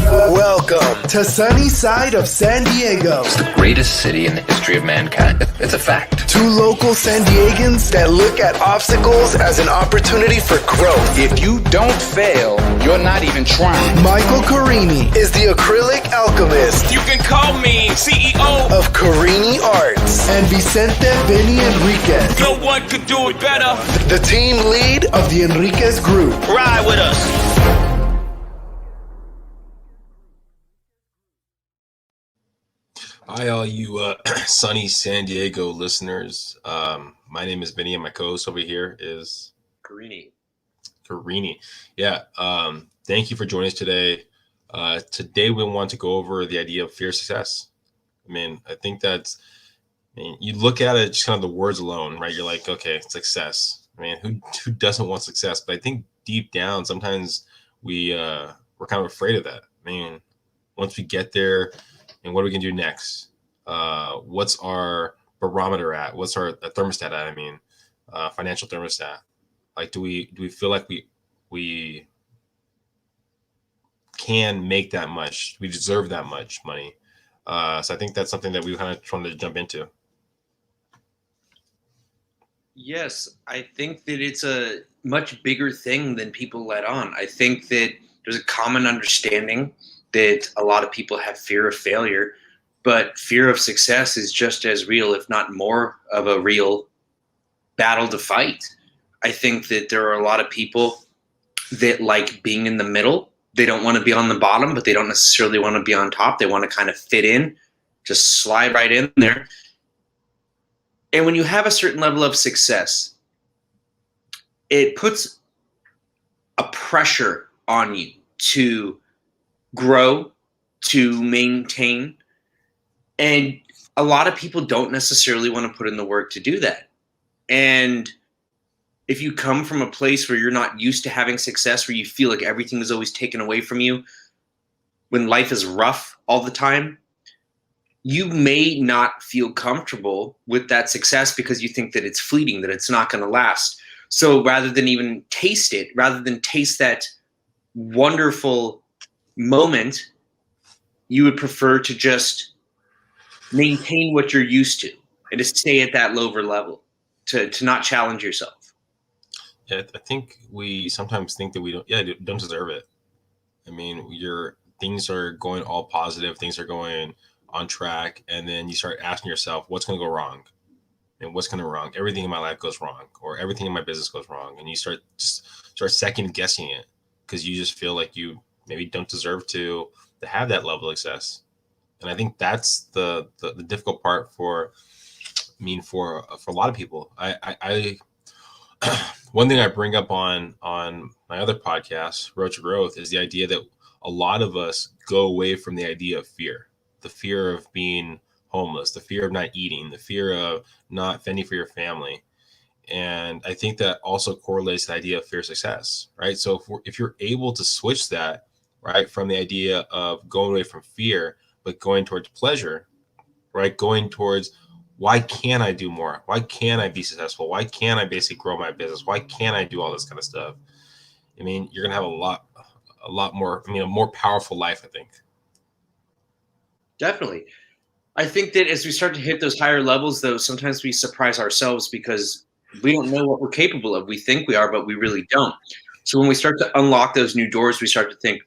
Welcome to sunny side of San Diego. It's the greatest city in the history of mankind. It's a fact. Two local San Diegans that look at obstacles as an opportunity for growth. If you don't fail, you're not even trying. Michael Carini is the Acrylic Alchemist. You can call me CEO of Carini Arts. And Vicente, Vinnie, Enriquez. No one could do it better. The team lead of the Enriquez group. Ride with us. Hi, all you sunny San Diego listeners. My name is Vinnie, and my co-host over here is Carini. Yeah. Thank you for joining us today. Today we want to go over the idea of fear of success. I think you look at it, just kind of the words alone, right? You're like, okay, success. Who doesn't want success? But I think deep down, sometimes we're kind of afraid of that. Once we get there, and what are we gonna do next? What's our barometer at? What's our thermostat at? Financial thermostat. Like, do we feel like we can make that much? We deserve that much money. So I think that's something that we kind of wanted to jump into. Yes, I think that it's a much bigger thing than people let on. I think that there's a common understanding that a lot of people have fear of failure, but fear of success is just as real, if not more of a real battle to fight. I think that there are a lot of people that like being in the middle. They don't want to be on the bottom, but they don't necessarily want to be on top. They want to kind of fit in, just slide right in there. And when you have a certain level of success, it puts a pressure on you to grow, to maintain. And a lot of people don't necessarily want to put in the work to do that. And if you come from a place where you're not used to having success, where you feel like everything is always taken away from you, when life is rough all the time, you may not feel comfortable with that success because you think that it's fleeting, that it's not going to last. So rather than even taste it, rather than taste that wonderful moment, you would prefer to just maintain what you're used to and to stay at that lower level, to not challenge yourself. Yeah, I think we sometimes think that we don't deserve it. Things are going all positive, things are going on track, and then you start asking yourself, what's going to go wrong? And what's going to go wrong? Everything in my life goes wrong, or everything in my business goes wrong, and you start second guessing it because you just feel like you maybe don't deserve to have that level of success. And I think that's the difficult part for a lot of people. I one thing I bring up on my other podcast, Road to Growth, is the idea that a lot of us go away from the idea of fear, the fear of being homeless, the fear of not eating, the fear of not fending for your family. And I think that also correlates to the idea of fear of success, right? So if you're able to switch that, right, from the idea of going away from fear, but going towards pleasure, right? Going towards, why can't I do more? Why can't I be successful? Why can't I basically grow my business? Why can't I do all this kind of stuff? You're going to have a lot more, a more powerful life, I think. Definitely. I think that as we start to hit those higher levels, though, sometimes we surprise ourselves because we don't know what we're capable of. We think we are, but we really don't. So when we start to unlock those new doors, we start to think,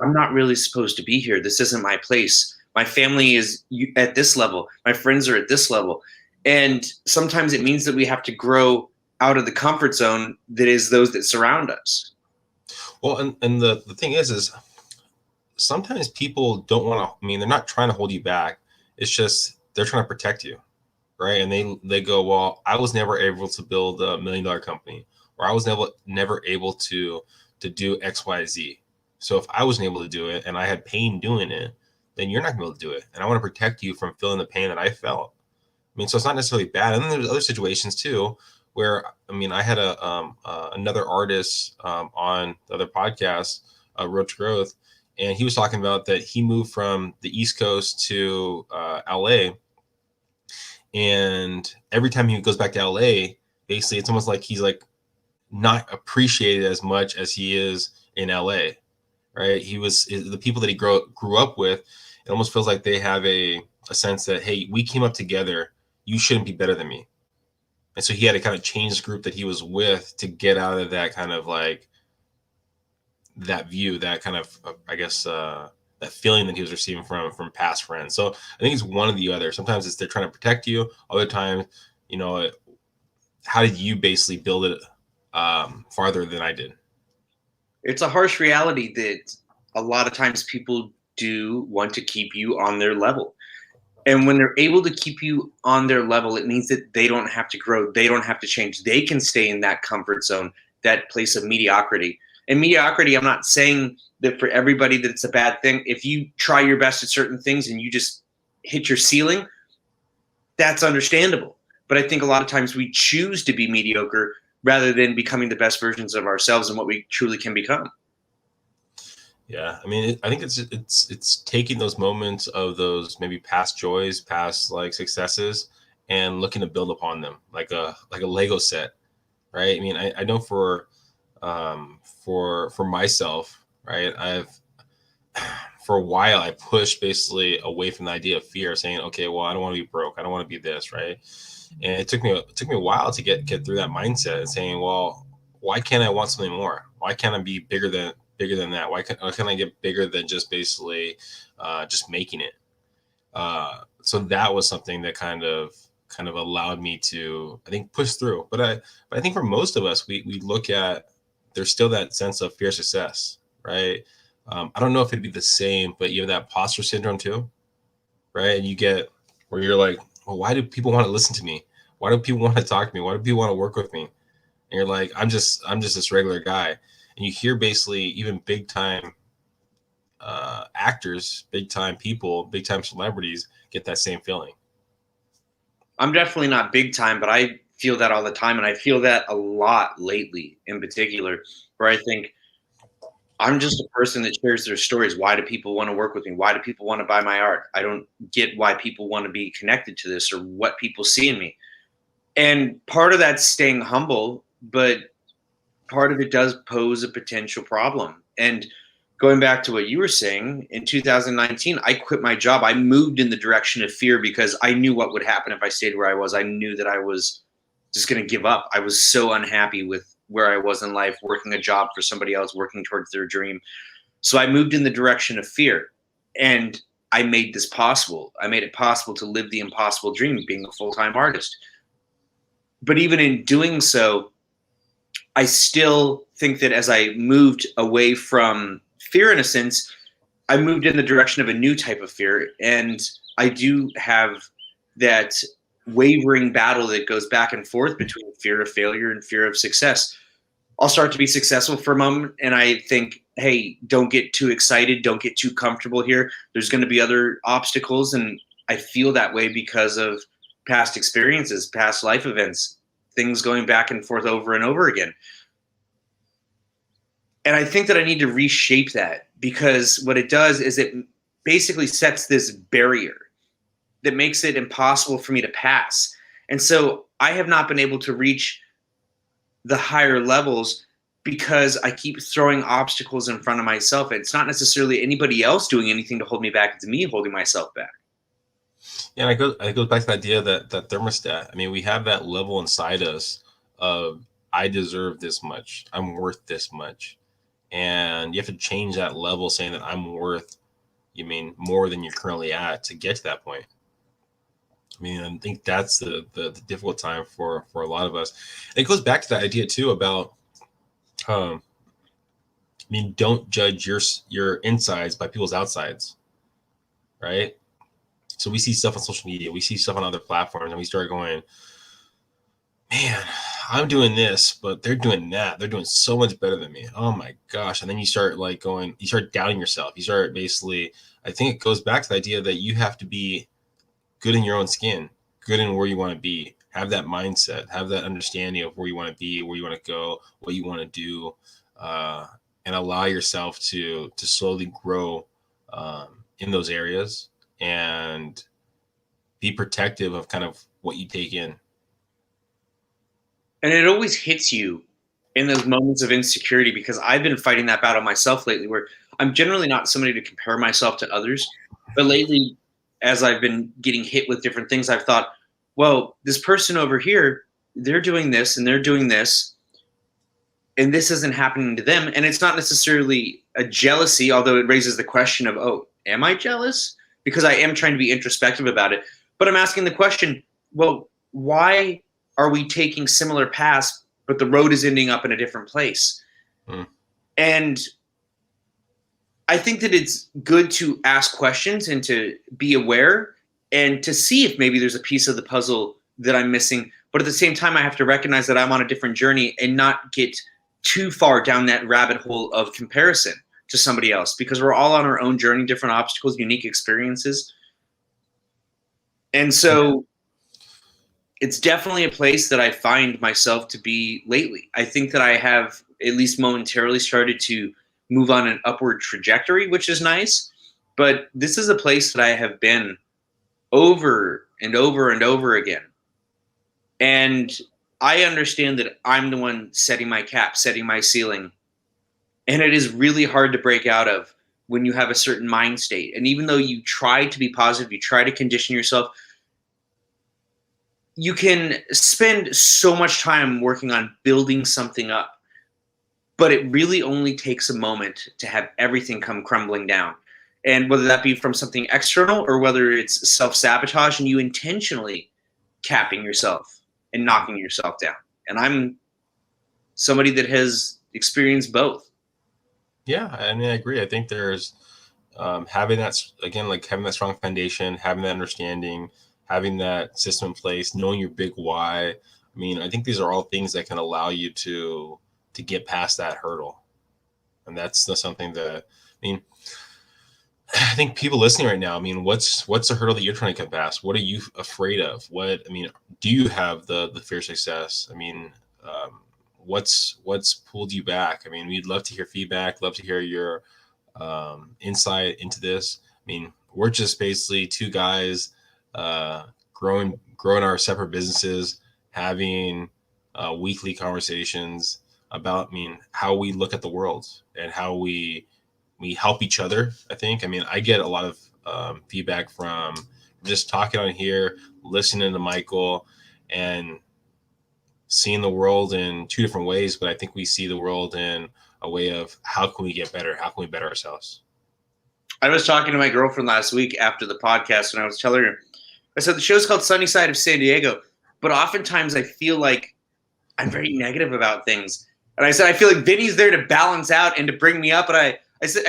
I'm not really supposed to be here. This isn't my place. My family is at this level. My friends are at this level. And sometimes it means that we have to grow out of the comfort zone that is those that surround us. Well, and the thing is sometimes people don't want to, they're not trying to hold you back. It's just they're trying to protect you, right? And they go, well, I was never able to build $1 million company, or I was never able to do X, Y, Z. So if I wasn't able to do it and I had pain doing it, then you're not going to be able to do it. And I want to protect you from feeling the pain that I felt. So it's not necessarily bad. And then there's other situations too, where, I had another artist on the other podcast, Road to Growth, and he was talking about that he moved from the East Coast to LA. And every time he goes back to LA, basically it's almost like he's like not appreciated as much as he is in LA. right? The people that he grew up with. It almost feels like they have a sense that, hey, we came up together. You shouldn't be better than me. And so he had to kind of change the group that he was with to get out of that kind of like that view, that kind of, I guess, that feeling that he was receiving from past friends. So I think it's one or the other. Sometimes it's they're trying to protect you. Other times, how did you basically build it farther than I did? It's a harsh reality that a lot of times people do want to keep you on their level. And when they're able to keep you on their level, it means that they don't have to grow. They don't have to change. They can stay in that comfort zone, that place of mediocrity. And mediocrity, I'm not saying that for everybody that it's a bad thing. If you try your best at certain things and you just hit your ceiling, that's understandable. But I think a lot of times we choose to be mediocre rather than becoming the best versions of ourselves and what we truly can become. Yeah, I mean, I think it's taking those moments of those maybe past joys, past like successes, and looking to build upon them like a Lego set, right? I mean, I know for myself, right? For a while I pushed basically away from the idea of fear, saying, okay, well, I don't want to be broke, I don't want to be this, right? And it took me a while to get through that mindset and saying, well, why can't I want something more? Why can't I be bigger than that? Why can't I get bigger than just basically just making it? So that was something that kind of allowed me to, I think, push through. But I think for most of us, we look at, there's still that sense of fear of success, right? I don't know if it'd be the same, but you have that imposter syndrome too, right? And you get where you're like, well, why do people want to listen to me? Why do people want to talk to me? Why do people want to work with me? And you're like, I'm just this regular guy. And you hear basically even big time actors, big time people, big time celebrities get that same feeling. I'm definitely not big time, but I feel that all the time. And I feel that a lot lately in particular, where I think I'm just a person that shares their stories. Why do people want to work with me? Why do people want to buy my art? I don't get why people want to be connected to this or what people see in me. And part of that's staying humble, but part of it does pose a potential problem. And going back to what you were saying, in 2019, I quit my job. I moved in the direction of fear because I knew what would happen if I stayed where I was. I knew that I was just going to give up. I was so unhappy with where I was in life, working a job for somebody else, working towards their dream. So I moved in the direction of fear. And I made this possible. I made it possible to live the impossible dream of being a full-time artist. But even in doing so, I still think that as I moved away from fear, in a sense, I moved in the direction of a new type of fear. And I do have that wavering battle that goes back and forth between fear of failure and fear of success. I'll start to be successful for a moment, and I think, hey, don't get too excited. Don't get too comfortable here. There's going to be other obstacles, and I feel that way because of past experiences, past life events, things going back and forth over and over again. And I think that I need to reshape that, because what it does is it basically sets this barrier that makes it impossible for me to pass. And so I have not been able to reach the higher levels because I keep throwing obstacles in front of myself. It's not necessarily anybody else doing anything to hold me back. It's me holding myself back. Yeah, and it goes back to the idea that thermostat. I mean, we have that level inside us of, I deserve this much. I'm worth this much. And you have to change that level, saying that I'm worth, more than you're currently at, to get to that point. I mean, I think that's the difficult time for a lot of us. And it goes back to that idea too about, don't judge your insides by people's outsides, right? So we see stuff on social media, we see stuff on other platforms, and we start going, man, I'm doing this, but they're doing that. They're doing so much better than me. Oh my gosh. And then you start you start doubting yourself. You start basically, I think it goes back to the idea that you have to be good in your own skin, good in where you want to be, have that mindset, have that understanding of where you want to be, where you want to go, what you want to do, and allow yourself to slowly grow in those areas and be protective of kind of what you take in. And it always hits you in those moments of insecurity, because I've been fighting that battle myself lately, where I'm generally not somebody to compare myself to others, but lately, as I've been getting hit with different things, I've thought, well, this person over here, they're doing this and they're doing this, and this isn't happening to them. And it's not necessarily a jealousy, although it raises the question of, oh, am I jealous? Because I am trying to be introspective about it. But I'm asking the question, well, why are we taking similar paths, but the road is ending up in a different place? And I think that it's good to ask questions and to be aware and to see if maybe there's a piece of the puzzle that I'm missing. But at the same time, I have to recognize that I'm on a different journey and not get too far down that rabbit hole of comparison to somebody else, because we're all on our own journey, different obstacles, unique experiences. And so it's definitely a place that I find myself to be lately. I think that I have at least momentarily started to move on an upward trajectory, which is nice. But this is a place that I have been over and over and over again. And I understand that I'm the one setting my cap, setting my ceiling. And it is really hard to break out of when you have a certain mind state. And even though you try to be positive, you try to condition yourself, you can spend so much time working on building something up. But it really only takes a moment to have everything come crumbling down. And whether that be from something external or whether it's self-sabotage and you intentionally capping yourself and knocking yourself down. And I'm somebody that has experienced both. Yeah, I mean, I agree. I think there's having that, again, like having that strong foundation, having that understanding, having that system in place, knowing your big why. I mean, I think these are all things that can allow you to get past that hurdle. And that's something that, I mean, I think people listening right now, I mean, what's the hurdle that you're trying to get past? What are you afraid of? Do you have the fear of success? I mean, what's pulled you back? I mean, we'd love to hear feedback, love to hear your insight into this. I mean, we're just basically two guys growing our separate businesses, having weekly conversations about, I mean, how we look at the world and how we help each other. I mean, I get a lot of feedback from just talking on here, listening to Michael, and seeing the world in two different ways. But I think we see the world in a way of how can we get better? How can we better ourselves? I was talking to my girlfriend last week after the podcast, and I was telling her, I said, the show's called Sunny Side of San Diego, but oftentimes I feel like I'm very negative about things. And I said, I feel like Vinny's there to balance out and to bring me up. And I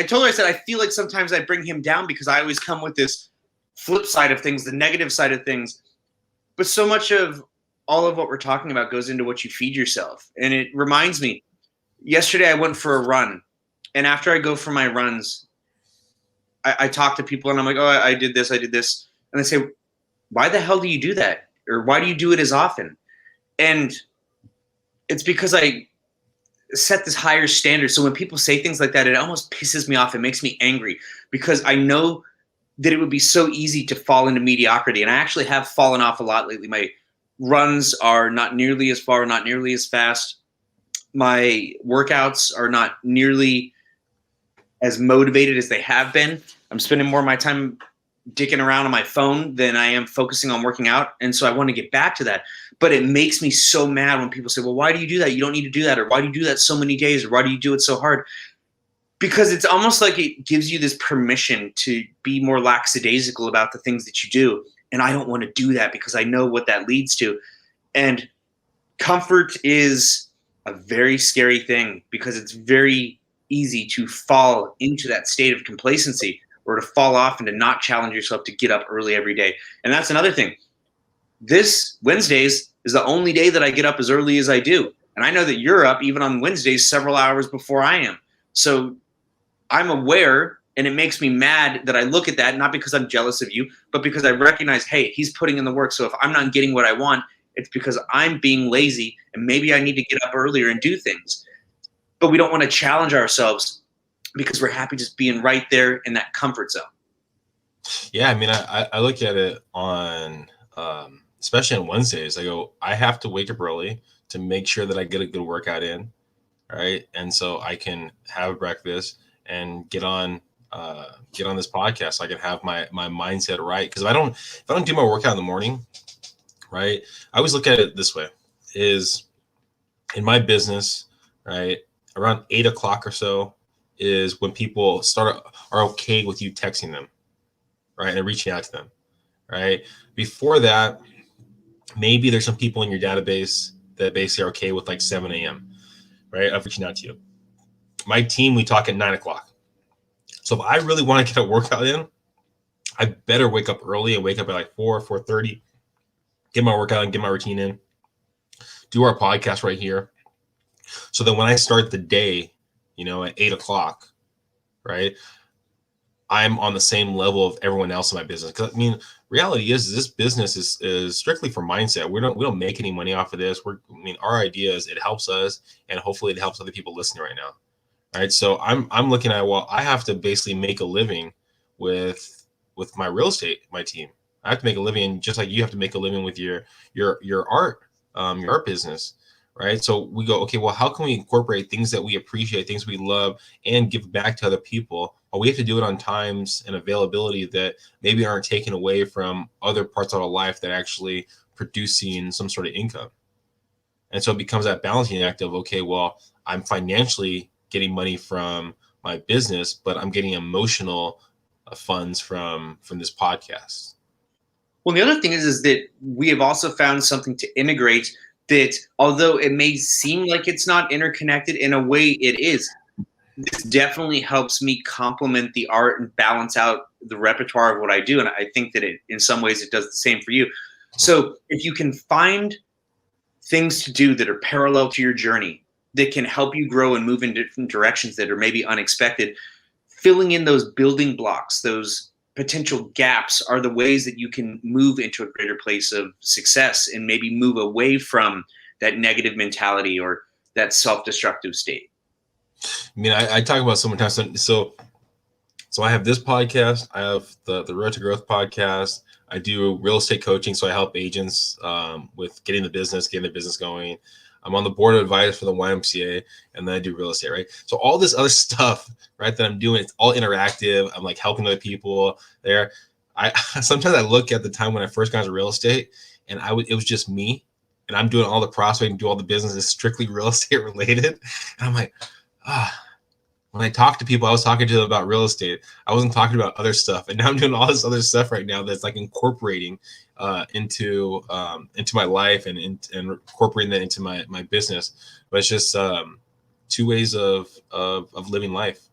told her, I said, I feel like sometimes I bring him down because I always come with this flip side of things, the negative side of things. But so much of all of what we're talking about goes into what you feed yourself. And it reminds me, yesterday I went for a run. And after I go for my runs, I talk to people and I'm like, oh, I did this. And they say, why the hell do you do that? Or why do you do it as often? And it's because I set this higher standard. So when people say things like that, it almost pisses me off. It makes me angry because I know that it would be so easy to fall into mediocrity. And I actually have fallen off a lot lately. My runs are not nearly as far, not nearly as fast. My workouts are not nearly as motivated as they have been. I'm spending more of my time dicking around on my phone than I am focusing on working out. And so I want to get back to that. But it makes me so mad when people say, well, why do you do that? You don't need to do that. Or why do you do that so many days? Or why do you do it so hard? Because it's almost like it gives you this permission to be more lackadaisical about the things that you do. And I don't want to do that because I know what that leads to. And comfort is a very scary thing because it's very easy to fall into that state of complacency or to fall off and to not challenge yourself to get up early every day. And that's another thing. This Wednesdays is the only day that I get up as early as I do. And I know that you're up even on Wednesdays several hours before I am. So I'm aware, and it makes me mad that I look at that, not because I'm jealous of you, but because I recognize, hey, he's putting in the work. So if I'm not getting what I want, it's because I'm being lazy and maybe I need to get up earlier and do things. But we don't want to challenge ourselves because we're happy just being right there in that comfort zone. Yeah, I mean, I look at it on, especially on Wednesdays, I go, I have to wake up early to make sure that I get a good workout in, right? And so I can have breakfast and get on this podcast so I can have my mindset right. Because if I don't do my workout in the morning, right, I always look at it this way: is in my business, right, around 8 o'clock or so is when people are okay with you texting them, right, and reaching out to them, right. Before that, maybe there's some people in your database that basically are okay with like 7 a.m., right, of reaching out to you. My team, we talk at 9 o'clock. So if I really want to get a workout in, I better wake up early and wake up at like 4:30, get my workout and get my routine in, do our podcast right here. So then when I start the day, at 8 o'clock, right, I'm on the same level of everyone else in my business. Because reality is this business is strictly for mindset. We don't make any money off of this. Our idea is it helps us, and hopefully it helps other people listening right now. All right. So I'm looking at, well, I have to basically make a living with my real estate, my team. I have to make a living just like you have to make a living with your art business. Right. So we go, okay, well, how can we incorporate things that we appreciate, things we love, and give back to other people? Well, we have to do it on times and availability that maybe aren't taken away from other parts of our life that actually producing some sort of income. And so it becomes that balancing act of, okay, well, I'm financially getting money from my business, but I'm getting emotional funds from this podcast. Well, the other thing is that we have also found something to integrate that, although it may seem like it's not interconnected, in a way it is. This definitely helps me complement the art and balance out the repertoire of what I do. And I think that in some ways it does the same for you. So if you can find things to do that are parallel to your journey, that can help you grow and move in different directions that are maybe unexpected, filling in those building blocks, those potential gaps are the ways that you can move into a greater place of success and maybe move away from that negative mentality or that self-destructive state. I talk about so many times. So I have this podcast. I have the Road to Growth podcast. I do real estate coaching. So I help agents with getting their business going. I'm on the board of advisors for the YMCA, and then I do real estate, right? So all this other stuff, right, that I'm doing, it's all interactive. I'm like helping other people there. Sometimes I look at the time when I first got into real estate, and it was just me, and I'm doing all the prospecting, do all the business is strictly real estate related. And I'm like, when I talk to people, I was talking to them about real estate. I wasn't talking about other stuff. And now I'm doing all this other stuff right now that's like incorporating into my life and incorporating that into my business. But it's just two ways of living life.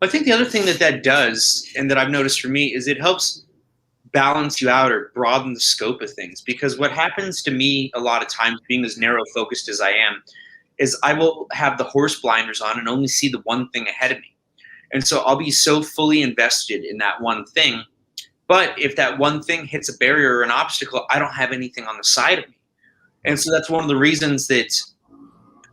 I think the other thing that does, and that I've noticed for me, is it helps balance you out or broaden the scope of things. Because what happens to me a lot of times, being as narrow focused as I am, is I will have the horse blinders on and only see the one thing ahead of me. And so I'll be so fully invested in that one thing. But if that one thing hits a barrier or an obstacle, I don't have anything on the side of me. And so that's one of the reasons that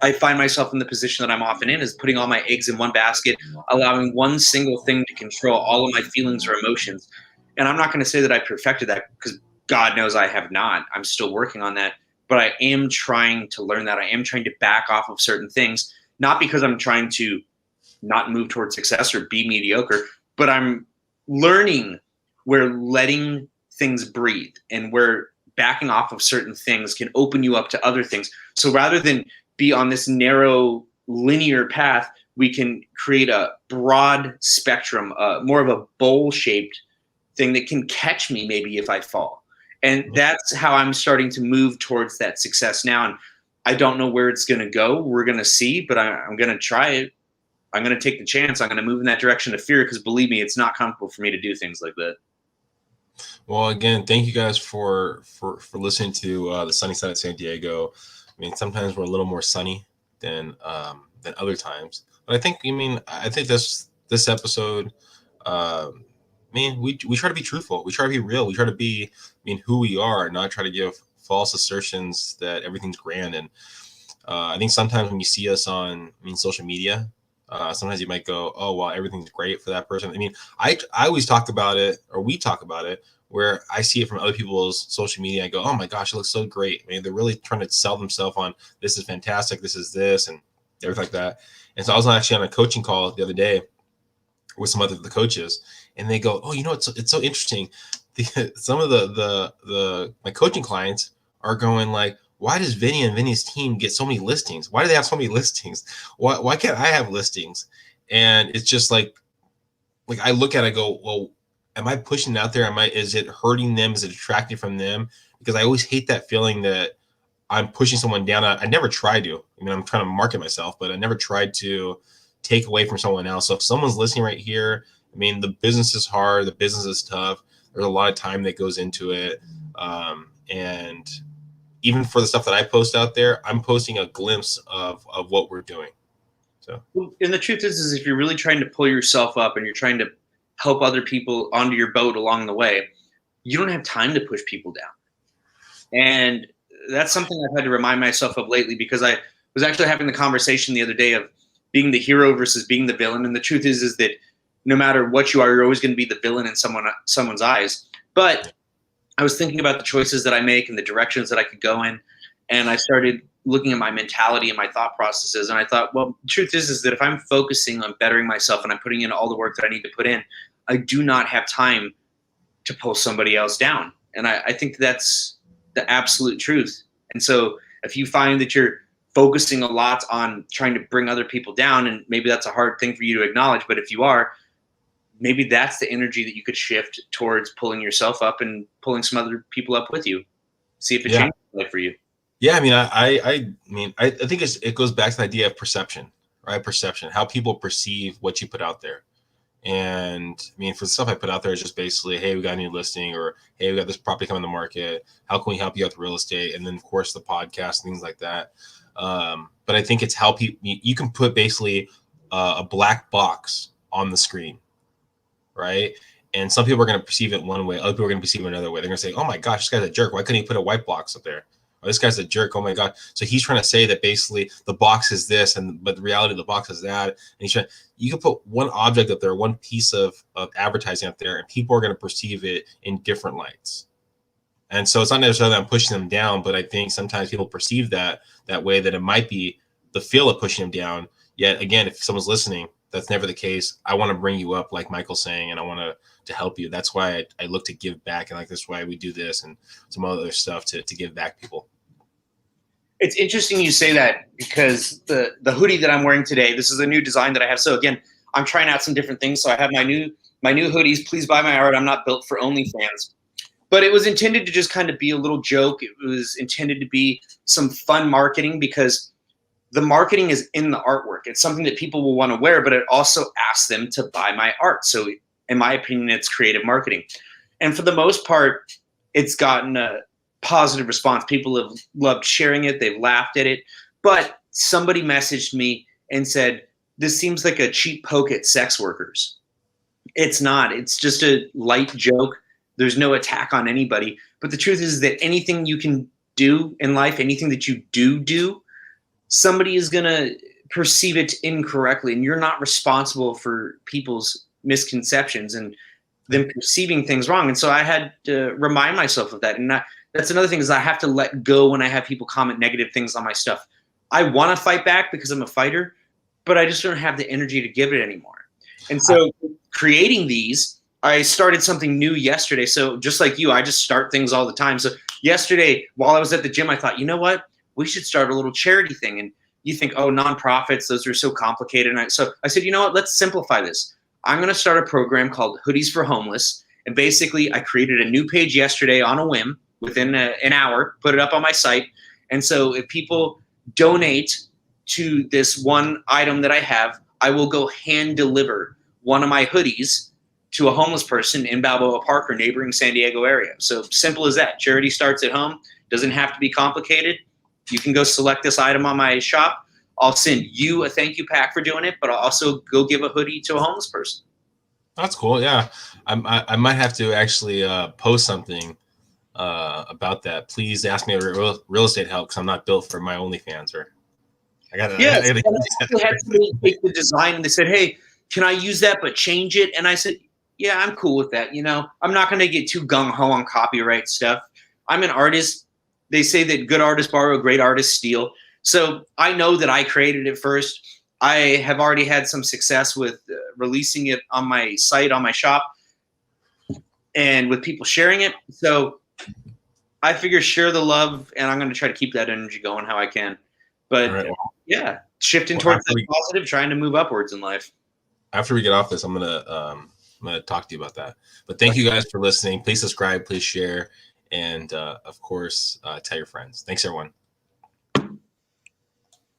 I find myself in the position that I'm often in, is putting all my eggs in one basket, allowing one single thing to control all of my feelings or emotions. And I'm not going to say that I perfected that, because God knows I have not. I'm still working on that. But I am trying to learn that. I am trying to back off of certain things, not because I'm trying to not move towards success or be mediocre, but I'm learning where letting things breathe and where backing off of certain things can open you up to other things. So rather than be on this narrow linear path, we can create a broad spectrum, more of a bowl-shaped thing that can catch me maybe if I fall. And that's how I'm starting to move towards that success now. And I don't know where it's going to go. We're going to see, but I'm going to try it. I'm going to take the chance. I'm going to move in that direction of fear, because believe me, it's not comfortable for me to do things like that. Well, again, thank you guys for listening to the sunny side of San Diego. Sometimes we're a little more sunny than other times, but I think this episode, we try to be truthful. We try to be real. We try to be, who we are, and not try to give false assertions that everything's grand. And I think sometimes when you see us on, social media, sometimes you might go, oh, well, everything's great for that person. I always talk about it, or we talk about it, where I see it from other people's social media. I go, oh my gosh, it looks so great. They're really trying to sell themselves on, this is fantastic, this is this. And everything like that. And so I was actually on a coaching call the other day with some other the coaches, and they go, "Oh, it's so interesting. Some of the my coaching clients are going like, why does Vinnie and Vinnie's team get so many listings? Why do they have so many listings? Why can't I have listings?" And it's just like I look at it, I go, well, am I pushing it out there? Is it hurting them? Is it detracting from them? Because I always hate that feeling that I'm pushing someone down. I never tried to. I mean, I'm trying to market myself, but I never tried to take away from someone else. So if someone's listening right here, I mean, the business is hard. The business is tough. There's a lot of time that goes into it. And even for the stuff that I post out there, I'm posting a glimpse of what we're doing. So, and the truth is if you're really trying to pull yourself up and you're trying to help other people onto your boat along the way, you don't have time to push people down. And that's something I've had to remind myself of lately, because I was actually having the conversation the other day of being the hero versus being the villain. And the truth is that no matter what you are, you're always going to be the villain in someone's eyes. But I was thinking about the choices that I make and the directions that I could go in. And I started looking at my mentality and my thought processes. And I thought, well, the truth is that if I'm focusing on bettering myself and I'm putting in all the work that I need to put in, I do not have time to pull somebody else down. And I think that's the absolute truth. And so if you find that you're focusing a lot on trying to bring other people down, and maybe that's a hard thing for you to acknowledge, but if you are, maybe that's the energy that you could shift towards pulling yourself up and pulling some other people up with you. See if it changes life for you. Yeah, I mean, I think it goes back to the idea of perception, right? Perception, how people perceive what you put out there. And I mean, for the stuff I put out there, it's just basically, hey, we got a new listing, or hey, we got this property coming on the market. How can we help you out with real estate? And then, of course, the podcast, things like that. But I think it's how you can put basically a black box on the screen, right? And some people are going to perceive it one way. Other people are going to perceive it another way. They're going to say, oh my gosh, this guy's a jerk. Why couldn't he put a white box up there? Or this guy's a jerk. Oh my God. So he's trying to say that basically the box is this, but the reality of the box is that. And you can put one object up there, one piece of advertising up there, and people are going to perceive it in different lights. And so it's not necessarily that I'm pushing them down, but I think sometimes people perceive that way, that it might be the feel of pushing them down. Yet again, if someone's listening, that's never the case. I want to bring you up, like Michael's saying, and I want to help you. That's why I look to give back, and like that's why we do this and some other stuff to give back people. It's interesting you say that, because the hoodie that I'm wearing today, this is a new design that I have. So again, I'm trying out some different things. So I have my new hoodies. Please buy my art. I'm not built for OnlyFans. But it was intended to just kind of be a little joke. It was intended to be some fun marketing, because the marketing is in the artwork. It's something that people will want to wear, but it also asks them to buy my art. So in my opinion, it's creative marketing. And for the most part, it's gotten a positive response. People have loved sharing it. They've laughed at it. But somebody messaged me and said, this seems like a cheap poke at sex workers. It's not. It's just a light joke. There's no attack on anybody. But the truth is that anything you can do in life, anything that you do, somebody is going to perceive it incorrectly. And you're not responsible for people's misconceptions and them perceiving things wrong. And so I had to remind myself of that. And that's another thing, is I have to let go when I have people comment negative things on my stuff. I want to fight back because I'm a fighter, but I just don't have the energy to give it anymore. And so creating these, I started something new yesterday. So just like you, I just start things all the time. So yesterday, while I was at the gym, I thought, you know what? We should start a little charity thing. And you think, oh, nonprofits, those are so complicated. And so I said, you know what? Let's simplify this. I'm going to start a program called Hoodies for Homeless. And basically, I created a new page yesterday on a whim, within an hour, put it up on my site. And so if people donate to this one item that I have, I will go hand deliver one of my hoodies to a homeless person in Balboa Park or neighboring San Diego area. So simple as that. Charity starts at home. Doesn't have to be complicated. You can go select this item on my shop. I'll send you a thank you pack for doing it, but I'll also go give a hoodie to a homeless person. That's cool. Yeah. I might have to actually post something about that. Please ask me real estate help, because I'm not built for my OnlyFans. Or I got to. Yes, I had somebody take the design and they said, "Hey, can I use that but change it?" And I said, "Yeah, I'm cool with that. You know, I'm not going to get too gung ho on copyright stuff. I'm an artist. They say that good artists borrow, great artists steal. So I know that I created it first. I have already had some success with releasing it on my site, on my shop, and with people sharing it. So I figure share the love, and I'm going to try to keep that energy going how I can. But All right, well, yeah, shifting towards after that positive, trying to move upwards in life. after we get off this, I'm gonna talk to you about that. But thank you guys for listening. Please subscribe, please share, and of course, tell your friends. Thanks, everyone.